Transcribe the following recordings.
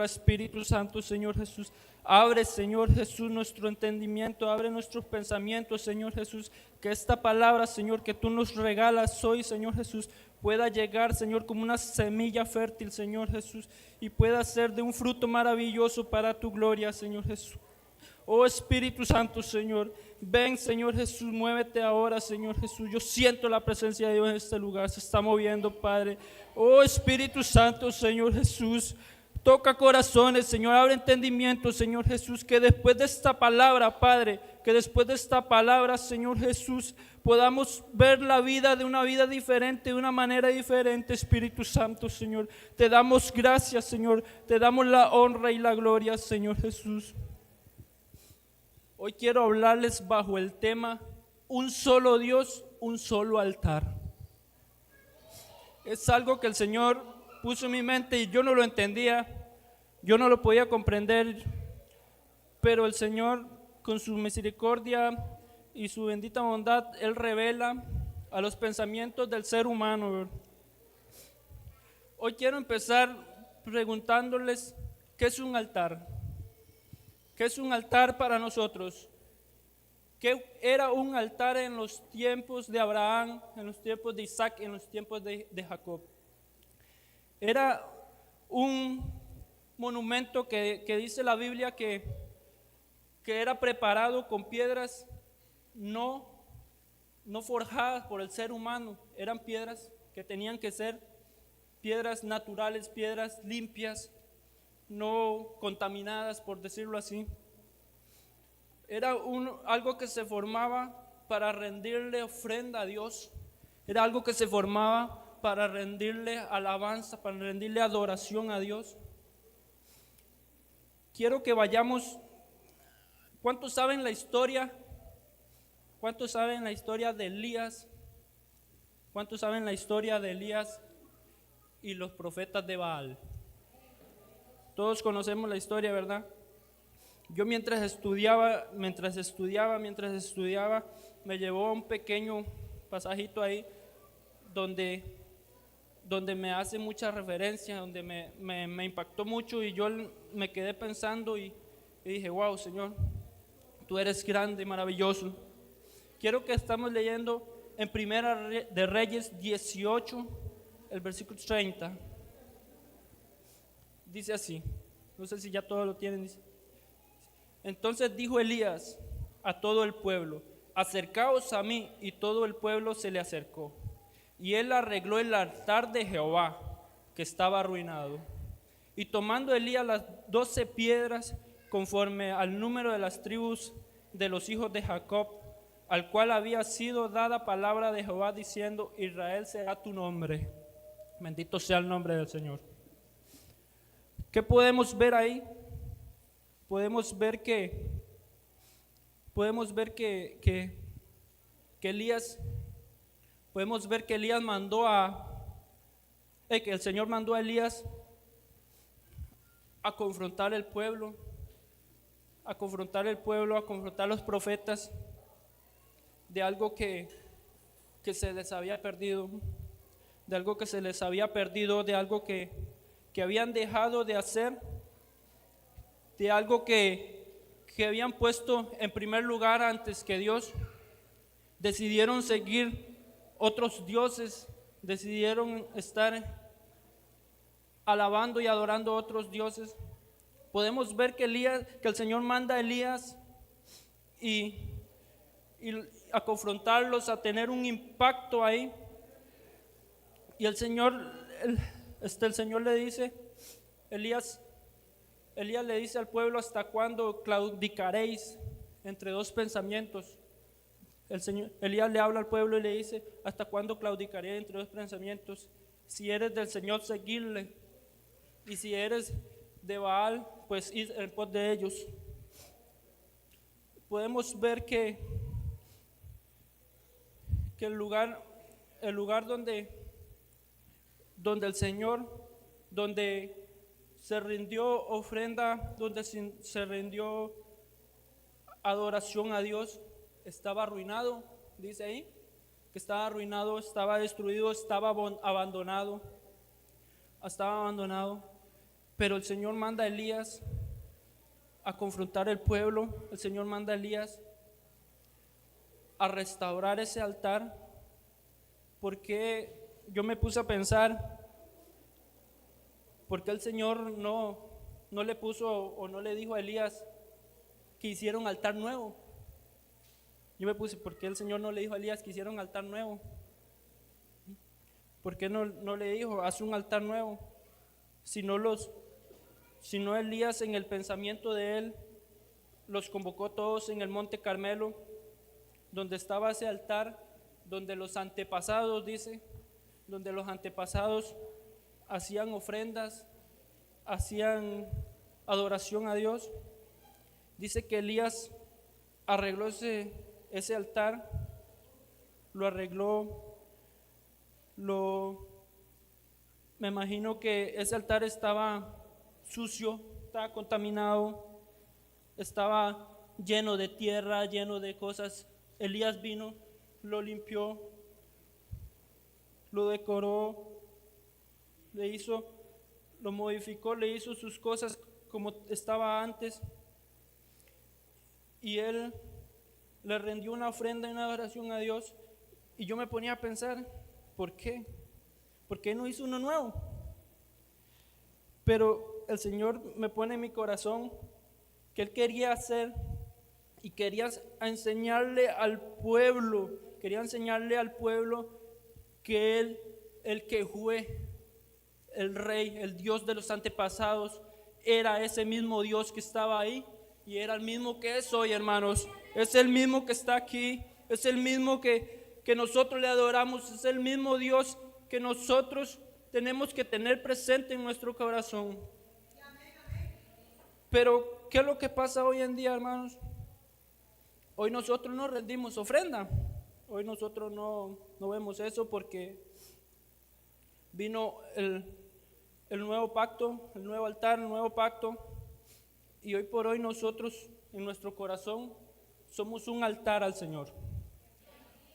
tierra. Espíritu Santo, Señor Jesús, abre, Señor Jesús, nuestro entendimiento, abre nuestros pensamientos, Señor Jesús, que esta palabra, Señor, que tú nos regalas hoy, Señor Jesús, pueda llegar, Señor, como una semilla fértil, Señor Jesús, y pueda ser de un fruto maravilloso para tu gloria, Señor Jesús. Oh Espíritu Santo, Señor, ven, Señor Jesús, muévete ahora, Señor Jesús. Yo siento la presencia de Dios en este lugar, se está moviendo, Padre. Oh Espíritu Santo, Señor Jesús, toca corazones, Señor, abre entendimiento, Señor Jesús, que después de esta palabra, Padre, que después de esta palabra, Señor Jesús, podamos ver la vida de una vida diferente, de una manera diferente, Espíritu Santo, Señor. Te damos gracias, Señor, te damos la honra y la gloria, Señor Jesús. Hoy quiero hablarles bajo el tema un solo Dios, un solo altar. Es algo que el Señor puso en mi mente y yo no lo entendía, yo no lo podía comprender, pero el Señor con su misericordia y su bendita bondad, Él revela a los pensamientos del ser humano. Hoy quiero empezar preguntándoles, ¿qué es un altar? ¿Qué es un altar para nosotros? ¿Qué era un altar en los tiempos de Abraham, en los tiempos de Isaac, en los tiempos de Jacob? Era un monumento que dice la Biblia que era preparado con piedras no forjadas por el ser humano, eran piedras que tenían que ser piedras naturales, piedras limpias, no contaminadas, por decirlo así. Era algo que se formaba para rendirle ofrenda a Dios, era algo que se formaba para rendirle alabanza, para rendirle adoración a Dios. Quiero que vayamos. ¿Cuántos saben la historia? ¿Cuántos saben la historia de Elías? ¿Cuántos saben la historia de Elías y los profetas de Baal? Todos conocemos la historia, ¿verdad? Yo mientras estudiaba, me llevó a un pequeño pasajito ahí donde me hace mucha referencia, donde me impactó mucho y yo me quedé pensando y dije, wow, Señor, tú eres grande y maravilloso. Quiero que estamos leyendo en Primera de Reyes 18, el versículo 30. Dice así, no sé si ya todos lo tienen, dice. Entonces dijo Elías a todo el pueblo, acercaos a mí, y todo el pueblo se le acercó. Y él arregló el altar de Jehová, que estaba arruinado. Y tomando Elías las 12 piedras, conforme al número de las tribus de los hijos de Jacob, al cual había sido dada palabra de Jehová, diciendo, Israel será tu nombre. Bendito sea el nombre del Señor. ¿Qué podemos ver ahí? Podemos ver que Elías mandó que el Señor mandó a Elías a confrontar el pueblo, a confrontar a los profetas de algo que se les había perdido, de algo que habían dejado de hacer, de algo que habían puesto en primer lugar antes que Dios. Decidieron seguir otros dioses, decidieron estar alabando y adorando a otros dioses. Podemos ver que el Señor manda a Elías y a confrontarlos, a tener un impacto ahí. Y el Señor le dice, Elías le dice al pueblo, ¿hasta cuándo claudicaréis entre dos pensamientos? Elías le habla al pueblo y le dice, ¿hasta cuándo claudicaré entre dos pensamientos? Si eres del Señor, seguirle, y si eres de Baal, pues ir en pos de ellos. Podemos ver que el lugar donde el Señor, donde se rindió ofrenda, donde se rindió adoración a Dios, estaba arruinado. Dice ahí que estaba arruinado, estaba destruido, estaba abandonado. Pero el Señor manda a Elías a confrontar el pueblo. El Señor manda a Elías a restaurar ese altar. Porque yo me puse a pensar, ¿por qué el Señor no le puso o no le dijo a Elías que hiciera un altar nuevo? Yo me puse, ¿por qué el Señor no le dijo a Elías que hiciera un altar nuevo? ¿Por qué no le dijo, haz un altar nuevo? Si no Elías, en el pensamiento de él, los convocó todos en el monte Carmelo, donde estaba ese altar, donde los antepasados, dice, donde los antepasados hacían ofrendas, hacían adoración a Dios. Dice que Elías arregló ese altar, lo arregló, me imagino que ese altar estaba sucio, estaba contaminado, estaba lleno de tierra, lleno de cosas. Elías vino, lo limpió, lo decoró, lo modificó, le hizo sus cosas como estaba antes, y él le rendió una ofrenda y una adoración a Dios. Y yo me ponía a pensar, ¿por qué? ¿Por qué no hizo uno nuevo? Pero el Señor me pone en mi corazón que Él quería hacer y quería enseñarle al pueblo, que Él, el que fue el Rey, el Dios de los antepasados, era ese mismo Dios que estaba ahí y era el mismo que es hoy, hermanos. Es el mismo que está aquí, es el mismo que nosotros le adoramos, es el mismo Dios que nosotros tenemos que tener presente en nuestro corazón. Pero, ¿qué es lo que pasa hoy en día, hermanos? Hoy nosotros no rendimos ofrenda. Hoy nosotros no vemos eso porque vino el nuevo pacto, el nuevo altar, el nuevo pacto. Y hoy por hoy nosotros en nuestro corazón somos un altar al Señor.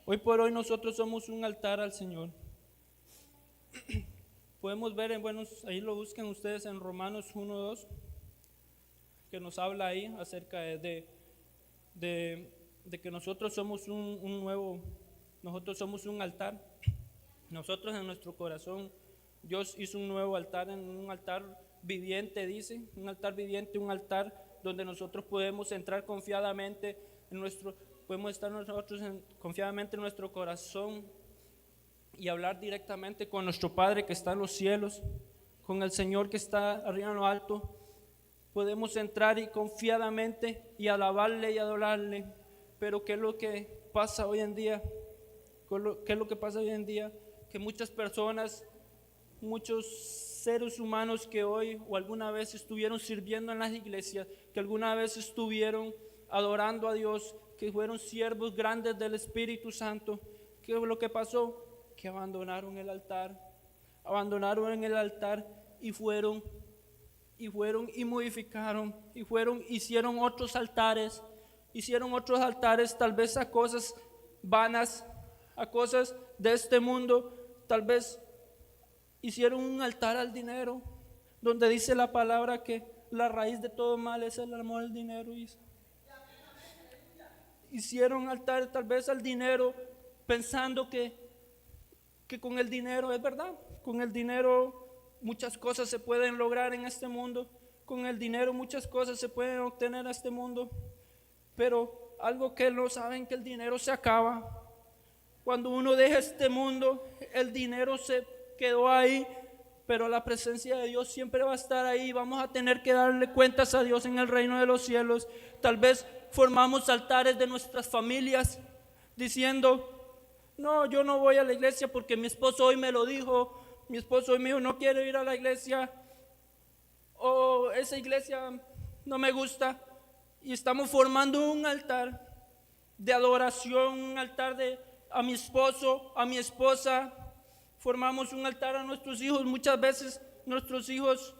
Hoy por hoy nosotros somos un altar al Señor. Podemos ver ahí lo busquen ustedes en Romanos 1:2, que nos habla ahí acerca de que nosotros somos nosotros somos un altar. Nosotros en nuestro corazón, Dios hizo un nuevo altar, un altar viviente, dice, un altar viviente, un altar donde nosotros podemos entrar confiadamente podemos estar nosotros confiadamente en nuestro corazón y hablar directamente con nuestro Padre que está en los cielos, con el Señor que está arriba en lo alto. Podemos entrar y confiadamente y alabarle y adorarle. Pero ¿qué es lo que pasa hoy en día? ¿Qué es lo que pasa hoy en día? Que muchas personas, muchos seres humanos que hoy o alguna vez estuvieron sirviendo en las iglesias, que alguna vez estuvieron adorando a Dios, que fueron siervos grandes del Espíritu Santo, ¿qué es lo que pasó? Que abandonaron el altar y fueron y modificaron hicieron otros altares tal vez a cosas vanas, a cosas de este mundo. Tal vez hicieron un altar al dinero, donde dice la palabra que la raíz de todo mal es el amor al dinero. Hicieron altar tal vez al dinero, pensando que con el dinero, es verdad, con el dinero muchas cosas se pueden lograr en este mundo, con el dinero muchas cosas se pueden obtener en este mundo, pero algo que no saben, que el dinero se acaba. Cuando uno deja este mundo, el dinero se quedó ahí, pero la presencia de Dios siempre va a estar ahí. Vamos a tener que darle cuentas a Dios en el reino de los cielos. Tal vez formamos altares de nuestras familias diciendo: no, yo no voy a la iglesia porque mi esposo hoy me lo dijo, mi esposo hoy me dijo no quiero ir a la iglesia, o esa iglesia no me gusta. Y estamos formando un altar de adoración, un altar a mi esposo, a mi esposa. Formamos un altar a nuestros hijos. Muchas veces nuestros hijos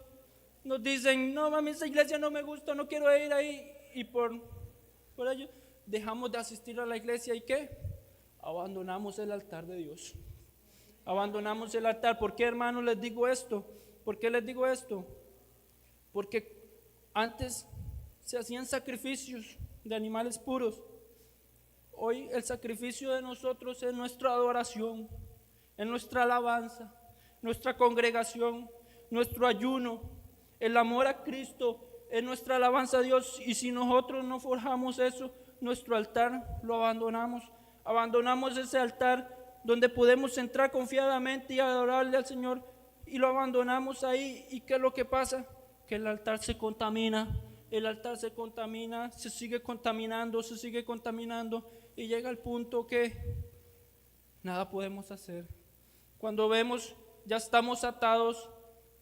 nos dicen: no, mami, esa iglesia no me gusta, no quiero ir ahí. Y por ello dejamos de asistir a la iglesia. ¿Y qué? Abandonamos el altar de Dios. Abandonamos el altar. ¿Por qué, hermanos, les digo esto? ¿Por qué les digo esto? porque antes se hacían sacrificios de animales puros. Hoy el sacrificio de nosotros es nuestra adoración, es nuestra alabanza, nuestra congregación, nuestro ayuno, el amor a Cristo es nuestra alabanza a Dios. Y si nosotros no forjamos eso, nuestro altar lo abandonamos ese altar donde podemos entrar confiadamente y adorarle al Señor, y lo abandonamos ahí. ¿Y qué es lo que pasa? Que el altar se contamina, se sigue contaminando y llega al punto que nada podemos hacer. Cuando vemos, ya estamos atados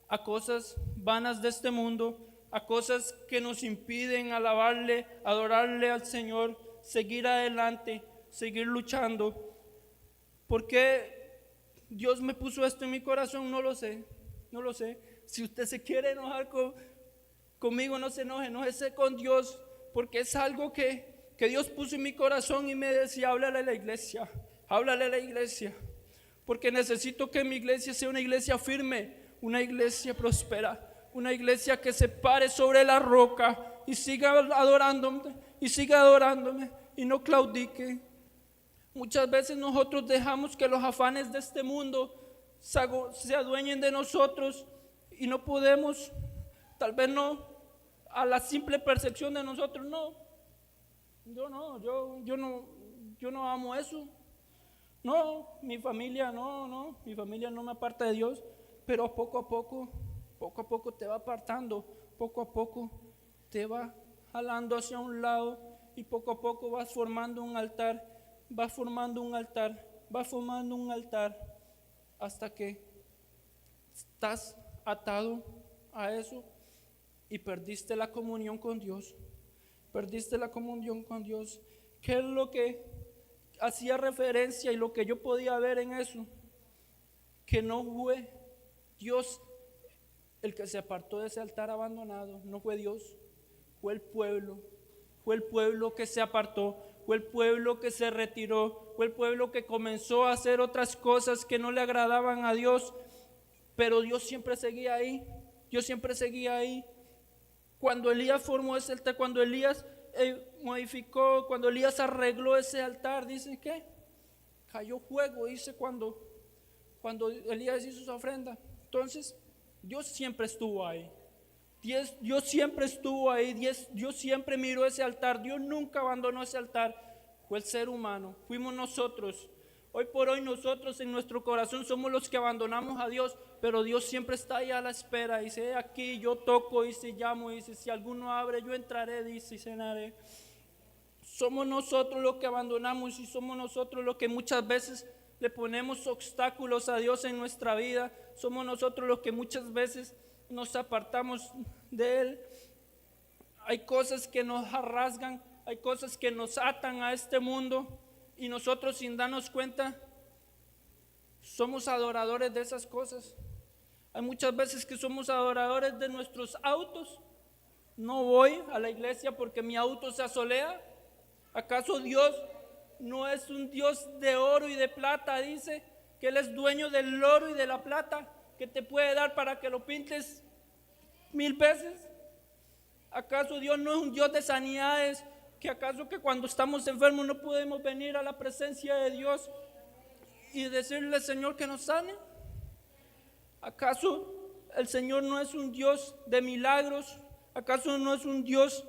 a cosas vanas de este mundo, a cosas que nos impiden alabarle, adorarle al Señor, seguir adelante, seguir luchando. ¿Por qué Dios me puso esto en mi corazón? No lo sé. Si usted se quiere enojar conmigo, no se enoje, enójese con Dios, porque es algo que Dios puso en mi corazón y me decía, háblale a la iglesia, porque necesito que mi iglesia sea una iglesia firme, una iglesia próspera, una iglesia que se pare sobre la roca y siga adorándome y no claudique. Muchas veces nosotros dejamos que los afanes de este mundo se adueñen de nosotros y no podemos, tal vez no, a la simple percepción de nosotros, yo no amo eso. No, mi familia no me aparta de Dios, pero poco a poco te va apartando, poco a poco te va jalando hacia un lado y poco a poco vas formando un altar hasta que estás atado a eso y perdiste la comunión con Dios. ¿Qué es lo que hacía referencia y lo que yo podía ver en eso? Que no fue Dios el que se apartó de ese altar abandonado, no fue Dios, fue el pueblo que se apartó, fue el pueblo que se retiró, fue el pueblo que comenzó a hacer otras cosas que no le agradaban a Dios, pero Dios siempre seguía ahí. Cuando Elías formó ese altar, cuando Elías modificó, cuando Elías arregló ese altar, dice que cayó fuego, dice cuando Elías hizo su ofrenda. Entonces Dios siempre estuvo ahí. Dios siempre miró ese altar. Dios nunca abandonó ese altar. Fue el ser humano, fuimos nosotros. Hoy por hoy nosotros en nuestro corazón somos los que abandonamos a Dios, pero Dios siempre está ahí a la espera. Dice, aquí yo toco, dice, llamo, dice, si alguno abre, yo entraré, dice, y cenaré. Somos nosotros los que abandonamos y somos nosotros los que muchas veces le ponemos obstáculos a Dios en nuestra vida. Somos nosotros los que muchas veces nos apartamos de Él. Hay cosas que nos rasgan, hay cosas que nos atan a este mundo y nosotros sin darnos cuenta somos adoradores de esas cosas. Hay muchas veces que somos adoradores de nuestros autos. No voy a la iglesia porque mi auto se asolea. ¿Acaso Dios no es un Dios de oro y de plata? Dice que Él es dueño del oro y de la plata, que te puede dar para que lo pintes 1000 veces. ¿Acaso Dios no es un Dios de sanidades? ¿Que acaso que cuando estamos enfermos no podemos venir a la presencia de Dios y decirle, Señor, que nos sane? ¿Acaso el Señor no es un Dios de milagros? ¿Acaso no es un Dios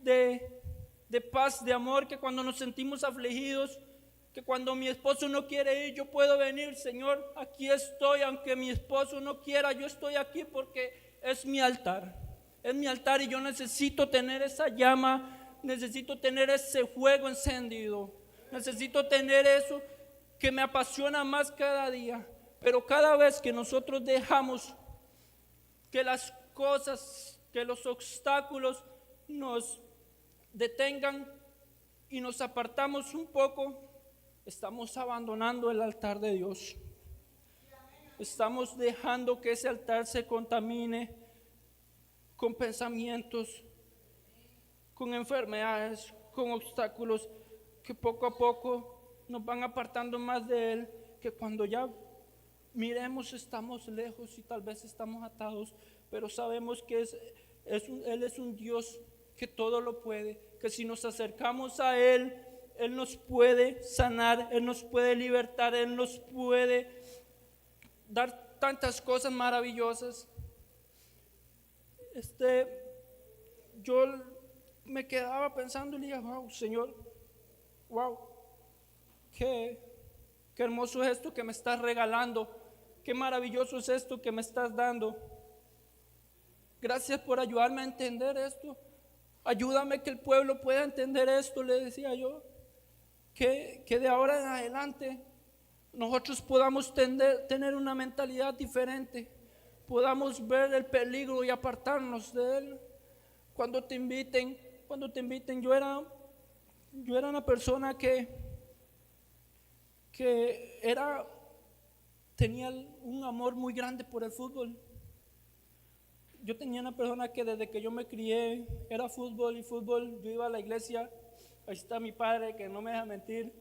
de paz, de amor, que cuando nos sentimos afligidos, que cuando mi esposo no quiere ir, yo puedo venir? Señor, aquí estoy, aunque mi esposo no quiera, yo estoy aquí porque es mi altar y yo necesito tener esa llama, necesito tener ese fuego encendido, necesito tener eso que me apasiona más cada día. Pero cada vez que nosotros dejamos que las cosas, que los obstáculos nos detengan y nos apartamos un poco, estamos abandonando el altar de Dios. Estamos dejando que ese altar se contamine con pensamientos, con enfermedades, con obstáculos que poco a poco nos van apartando más de Él, que cuando ya miremos estamos lejos y tal vez estamos atados, pero sabemos que Él es un Dios que todo lo puede, que si nos acercamos a Él, Él nos puede sanar, Él nos puede libertar, Él nos puede dar tantas cosas maravillosas. Yo me quedaba pensando y le dije, wow, Señor, wow, qué hermoso es esto que me estás regalando, qué maravilloso es esto que me estás dando. Gracias por ayudarme a entender esto. Ayúdame que el pueblo pueda entender esto, le decía yo. Que de ahora en adelante nosotros podamos tener una mentalidad diferente. Podamos ver el peligro y apartarnos de él. Cuando te inviten, yo era una persona que tenía un amor muy grande por el fútbol. Yo tenía una persona que desde que yo me crié era fútbol y fútbol. Yo iba a la iglesia, ahí está mi padre que no me deja mentir.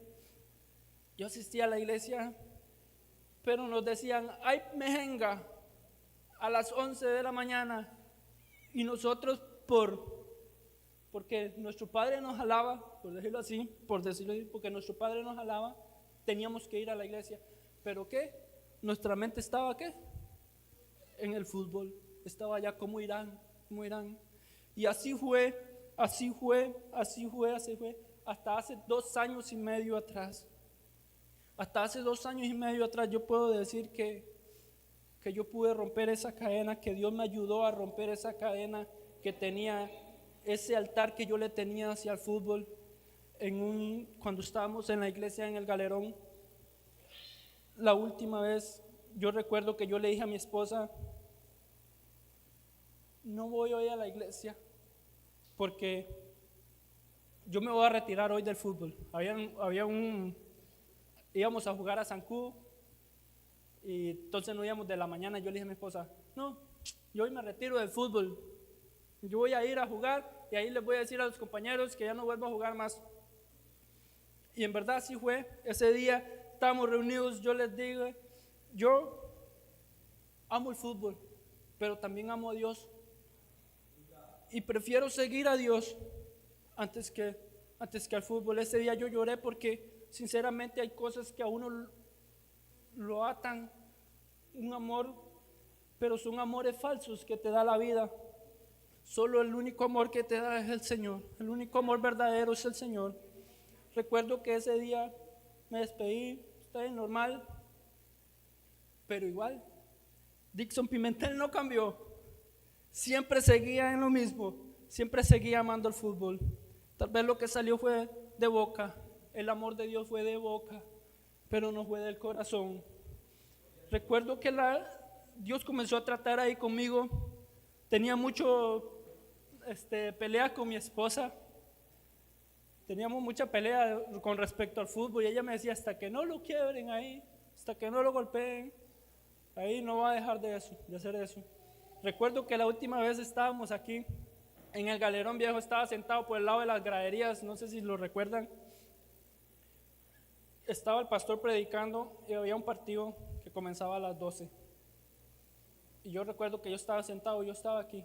Yo asistía a la iglesia, pero nos decían, hay mejenga a las 11 de la mañana y nosotros porque nuestro padre nos jalaba, por decirlo así, porque nuestro padre nos jalaba, teníamos que ir a la iglesia. ¿Pero qué? Nuestra mente estaba ¿qué? En el fútbol. Estaba allá como irán. Y así fue, hasta hace 2 años y medio atrás. Hasta hace 2 años y medio atrás yo puedo decir que yo pude romper esa cadena, que Dios me ayudó a romper esa cadena que tenía, ese altar que yo le tenía hacia el fútbol, cuando estábamos en la iglesia en el Galerón. La última vez yo recuerdo que yo le dije a mi esposa, no voy hoy a la iglesia porque yo me voy a retirar hoy del fútbol. Íbamos a jugar a Sancú y entonces no íbamos de la mañana. Yo le dije a mi esposa, no, yo hoy me retiro del fútbol, yo voy a ir a jugar y ahí les voy a decir a los compañeros que ya no vuelvo a jugar más. Y en verdad así fue. Ese día estábamos reunidos, yo les digo, yo amo el fútbol, pero también amo a Dios y prefiero seguir a Dios antes que al fútbol. Ese día yo lloré porque sinceramente hay cosas que a uno lo atan, un amor, pero son amores falsos que te da la vida. Solo el único amor que te da es el Señor, el único amor verdadero es el Señor. Recuerdo que ese día me despedí, está normal, pero igual, Dixon Pimentel no cambió, siempre seguía en lo mismo, siempre seguía amando el fútbol. Tal vez lo que salió fue de boca, el amor de Dios fue de boca, pero no fue del corazón. Recuerdo que Dios comenzó a tratar ahí conmigo. Tenía mucho pelea con mi esposa. Teníamos mucha pelea con respecto al fútbol y ella me decía, hasta que no lo quiebren ahí, hasta que no lo golpeen, ahí no va a dejar de hacer eso. Recuerdo que la última vez estábamos aquí en el Galerón Viejo, estaba sentado por el lado de las graderías, no sé si lo recuerdan. Estaba el pastor predicando y había un partido que comenzaba a las 12. Y yo recuerdo que yo estaba sentado, yo estaba aquí.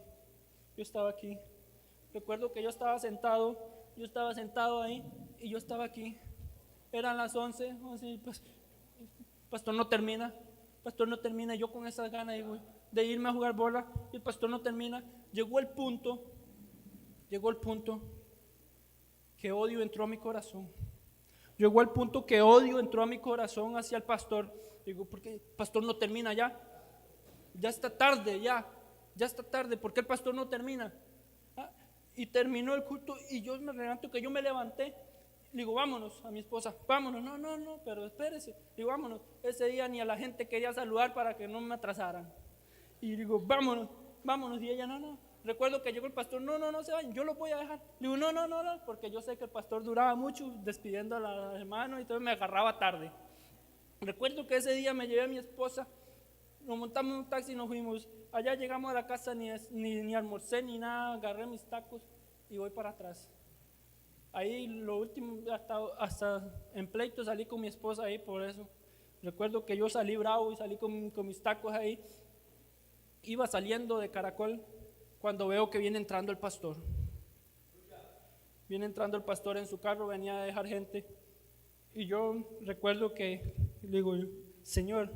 Recuerdo que yo estaba sentado ahí y yo estaba aquí. Eran las 11, pastor no termina, yo con esas ganas de irme a jugar bola, y el pastor no termina. Llegó el punto que odio entró a mi corazón. Llegó al punto que odio entró a mi corazón hacia el pastor. Digo, ¿por qué el pastor no termina ya? Ya está tarde, ya está tarde, ¿por qué el pastor no termina? Y terminó el culto y yo me levanto, que yo me levanté. Digo, vámonos, a mi esposa, vámonos. No, pero espérese. Digo, vámonos. Ese día ni a la gente quería saludar para que no me atrasaran. Y digo, vámonos. Y ella, no. Recuerdo que llegó el pastor, no se vayan, yo los voy a dejar. Digo, no, porque yo sé que el pastor duraba mucho despidiendo a los hermanos y entonces me agarraba tarde. Recuerdo que ese día me llevé a mi esposa, nos montamos en un taxi y nos fuimos. Allá llegamos a la casa, ni almorcé ni nada, agarré mis tacos y voy para atrás. Ahí lo último, hasta en pleito salí con mi esposa ahí por eso. Recuerdo que yo salí bravo y salí con mis tacos ahí. Iba saliendo de Caracol cuando veo que viene entrando el pastor. Viene entrando el pastor en su carro, venía a dejar gente. Y yo recuerdo que le digo yo, Señor,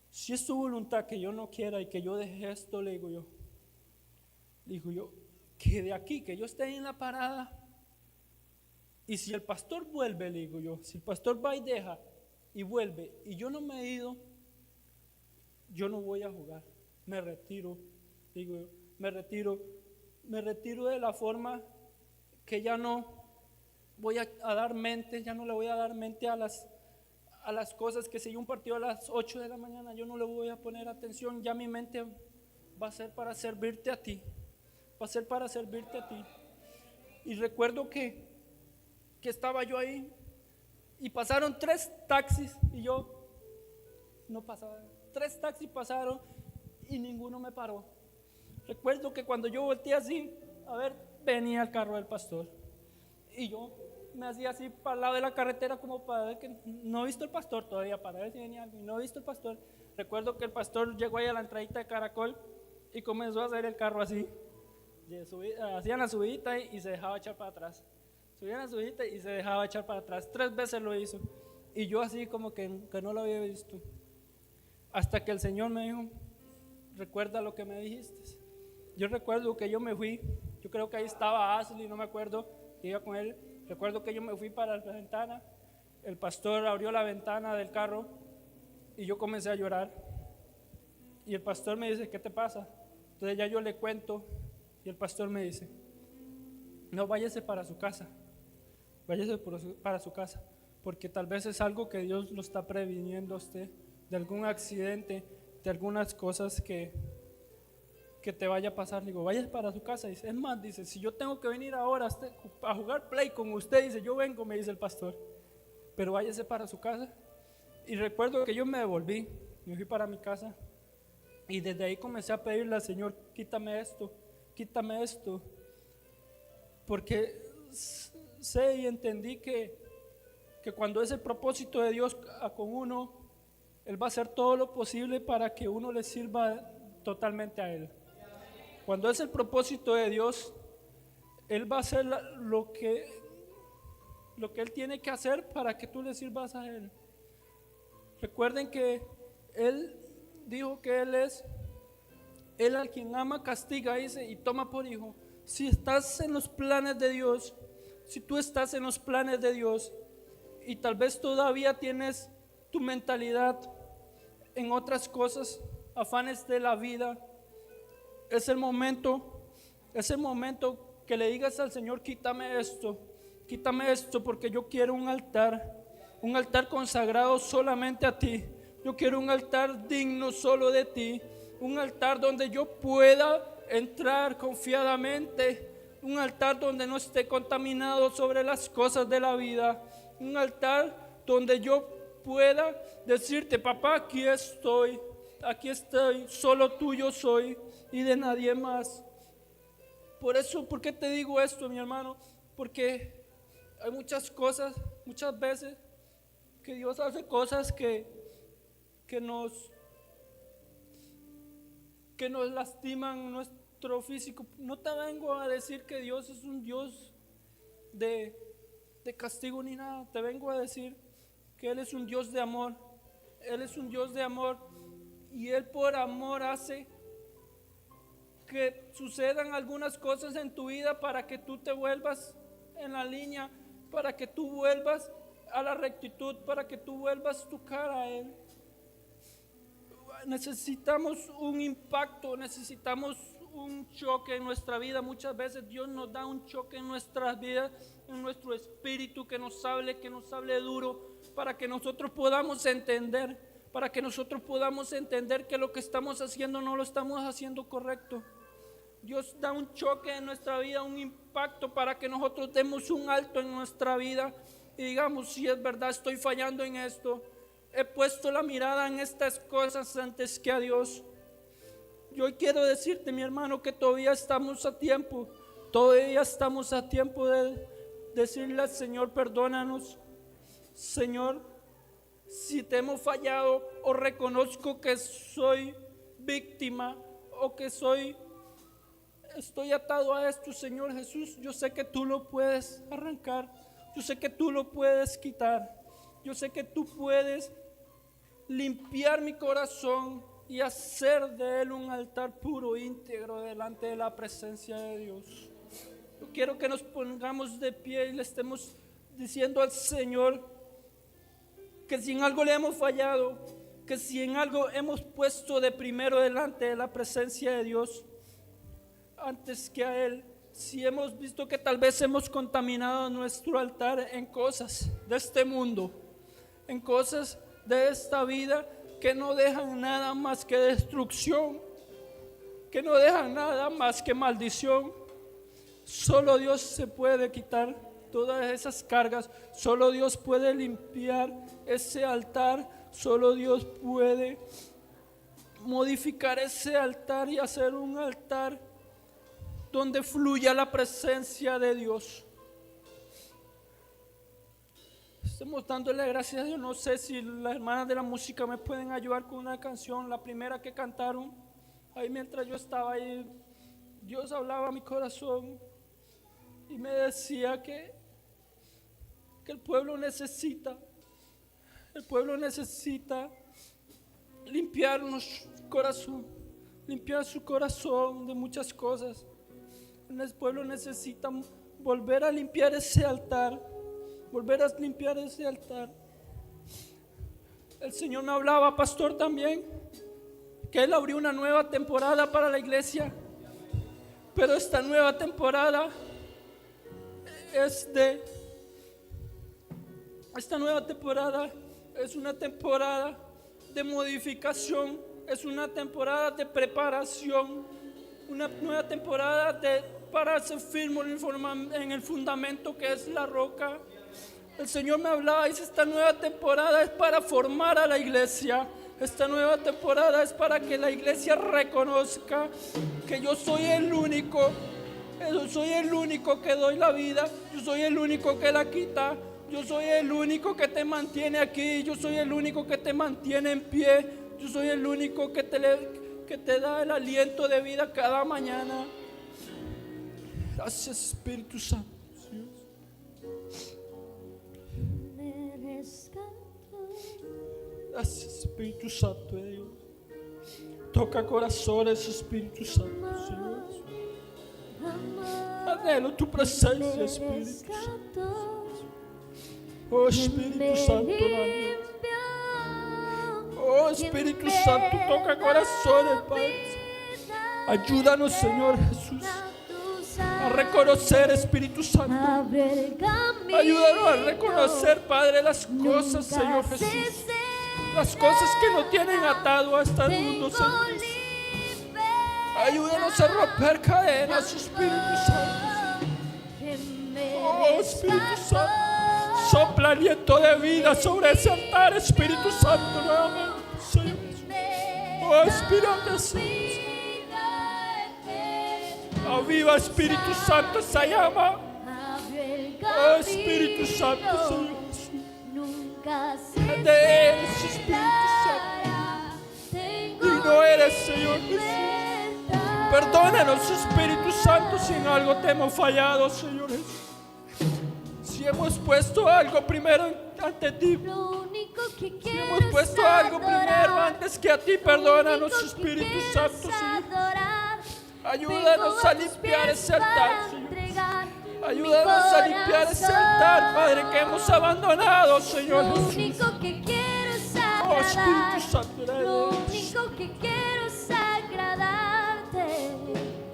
si es tu voluntad que yo no quiera y que yo deje esto, le digo yo, que de aquí, que yo esté en la parada. Y si el pastor vuelve, le digo yo, si el pastor va y deja y vuelve y yo no me he ido, yo no voy a jugar, me retiro, digo yo, me retiro de la forma que ya no voy a dar mente, ya no le voy a dar mente a las cosas, que si un partido a las 8 de la mañana, yo no le voy a poner atención, ya mi mente va a ser para servirte a ti, va a ser para servirte a ti. Y recuerdo que estaba yo ahí y pasaron 3 taxis y yo no pasaba, 3 taxis pasaron y ninguno me paró. Recuerdo que cuando yo volteé así, a ver, venía el carro del pastor y yo me hacía así para el lado de la carretera como para ver que no he visto el pastor todavía, para ver si venía alguien, no he visto el pastor. Recuerdo que el pastor llegó ahí a la entradita de Caracol y comenzó a hacer el carro así, hacían la subidita y se dejaba echar para atrás, subían la subidita y se dejaba echar para atrás, 3 veces lo hizo y yo así como que no lo había visto, hasta que el Señor me dijo, recuerda lo que me dijiste. Yo recuerdo que yo me fui, yo creo que ahí estaba Ashley, no me acuerdo, que iba con él. Recuerdo que yo me fui para la ventana, el pastor abrió la ventana del carro y yo comencé a llorar. Y el pastor me dice, ¿qué te pasa? Entonces ya yo le cuento y el pastor me dice, no, váyase para su casa, váyase para su casa, porque tal vez es algo que Dios lo está previniendo a usted, de algún accidente, de algunas cosas que te vaya a pasar. Digo, vaya para su casa. Dice, es más, dice, si yo tengo que venir ahora a jugar play con usted, dice, yo vengo, me dice el pastor, pero váyase para su casa. Y recuerdo que yo me devolví, me fui para mi casa y desde ahí comencé a pedirle al Señor, quítame esto, porque sé y entendí que cuando es el propósito de Dios con uno, Él va a hacer todo lo posible para que uno le sirva totalmente a Él. Cuando es el propósito de Dios, Él va a hacer lo que Él tiene que hacer para que tú le sirvas a Él. Recuerden que Él dijo que Él al quien ama castiga, dice, y toma por hijo. Si estás en los planes de Dios, si tú estás en los planes de Dios y tal vez todavía tienes tu mentalidad en otras cosas, afanes de la vida, es el momento que le digas al Señor, quítame esto, porque yo quiero un altar consagrado solamente a ti. Yo quiero un altar digno solo de ti, un altar donde yo pueda entrar confiadamente, un altar donde no esté contaminado sobre las cosas de la vida, un altar donde yo pueda decirte, papá, aquí estoy, solo tuyo soy y de nadie más. Por eso, ¿por qué te digo esto, mi hermano? Porque hay muchas cosas, muchas veces que Dios hace cosas que nos lastiman nuestro físico. No te vengo a decir que Dios es un Dios de castigo ni nada. Te vengo a decir que Él es un Dios de amor. Él es un Dios de amor y Él por amor hace que sucedan algunas cosas en tu vida para que tú te vuelvas en la línea, para que tú vuelvas a la rectitud, para que tú vuelvas tu cara a Él. Necesitamos un impacto, necesitamos un choque en nuestra vida. Muchas veces Dios nos da un choque en nuestras vidas, en nuestro espíritu, que nos hable duro, para que nosotros podamos entender, que lo que estamos haciendo no lo estamos haciendo correcto. Dios da un choque en nuestra vida, un impacto para que nosotros demos un alto en nuestra vida y digamos, si es verdad, estoy fallando en esto, he puesto la mirada en estas cosas antes que a Dios. Yo hoy quiero decirte, mi hermano, que todavía estamos a tiempo de decirle al Señor, perdónanos, Señor, si te hemos fallado o reconozco que soy víctima o que soy estoy atado a esto, Señor Jesús. Yo sé que tú lo puedes arrancar. Yo sé que tú lo puedes quitar. Yo sé que tú puedes limpiar mi corazón y hacer de él un altar puro, íntegro, delante de la presencia de Dios. Yo quiero que nos pongamos de pie y le estemos diciendo al Señor que si en algo le hemos fallado, que si en algo hemos puesto de primero delante de la presencia de Dios, antes que a Él, si hemos visto que tal vez hemos contaminado nuestro altar en cosas de este mundo, en cosas de esta vida que no dejan nada más que destrucción, que no dejan nada más que maldición. Solo Dios se puede quitar todas esas cargas, solo Dios puede limpiar ese altar, solo Dios puede modificar ese altar y hacer un altar donde fluya la presencia de Dios. Estamos dándole gracias a Dios. No sé si las hermanas de la música me pueden ayudar con una canción, la primera que cantaron. Ahí mientras yo estaba ahí, Dios hablaba a mi corazón y me decía que el pueblo necesita limpiarnos corazón, limpiar su corazón de muchas cosas. El pueblo necesita volver a limpiar ese altar, volver a limpiar ese altar. El Señor me hablaba, pastor, también, que Él abrió una nueva temporada para la iglesia, pero esta nueva temporada es una temporada de modificación, es una temporada de preparación, una nueva temporada de pararse firme en el fundamento que es la roca. El Señor me hablaba y dice: esta nueva temporada es para formar a la iglesia. Esta nueva temporada es para que la iglesia reconozca que yo soy el único que doy la vida, yo soy el único que la quita, yo soy el único que te mantiene aquí, yo soy el único que te mantiene en pie, yo soy el único que te da el aliento de vida cada mañana. Gracias, Espíritu Santo. Gracias, Espíritu Santo de Dios. Toca corazones, Espíritu Santo, Señor. Anhelo tu presencia, Espíritu Santo. Oh, Espíritu Santo, oh, Espíritu Santo, toca corazones, Padre. Ayúdanos, Señor Jesús, a reconocer, Espíritu Santo. Ayúdanos a reconocer, Padre, las cosas, Señor Jesús, las cosas que nos tienen atado a este mundo, Señor Jesús. Ayúdanos a romper cadenas, Espíritu Santo. Oh, Espíritu Santo, sopla aliento de vida sobre ese altar, Espíritu Santo, nuevamente, Señor. Oh, Espíritu Santo, aviva, Espíritu Santo, esa llama. Oh, Espíritu Santo, Señor Jesús. De eres, Espíritu Santo. Y no eres, Señor Jesús. Perdónanos, Espíritu Santo, si en algo te hemos fallado, Señor Jesús. Si hemos puesto algo primero ante ti, si hemos puesto algo primero antes que a ti, perdónanos, Espíritu Santo, Señor. Ayúdanos a limpiar ese altar, Señor. Ayúdanos a limpiar ese altar, Padre, que hemos abandonado, Señor Jesús. Oh, Espíritu Santo, lo único que quiero es agradarte.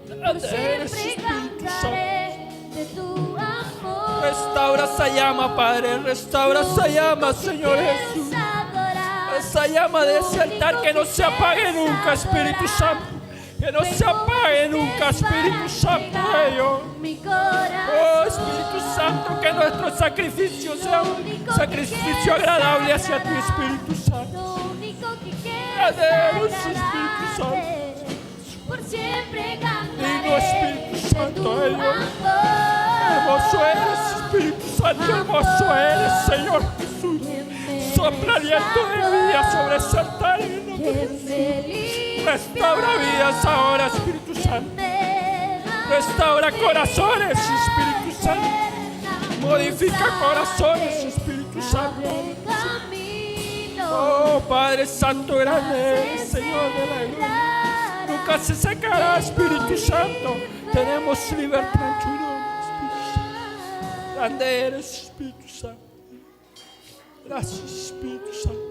Por siempre cantaré de tu amor. Restaura esa llama, Padre, restaura esa llama, Señor Jesús. Esa llama de ese altar que no se apague nunca, Espíritu Santo. Que no se apague nunca, Espíritu Santo de Dios. Oh, Espíritu Santo, que nuestro sacrificio sea un sacrificio agradable hacia ti, Espíritu Santo. Además, Espíritu Santo. Por siempre Digno, Espíritu Santo de Dios. Hermoso eres, Espíritu Santo, hermoso eres, Señor Jesús. Sopla aliento de vida sobre ese altar en el nombre de Jesús. Restaura vidas ahora, Espíritu Santo. Restaura corazones, Espíritu Santo. Modifica corazones, Espíritu Santo. Oh, Padre Santo, grande eres, Señor de la gloria. Nunca se secará, Espíritu Santo. Tenemos libertad en tu nombre, Espíritu Santo. Grande eres, Espíritu Santo. Gracias, Espíritu Santo.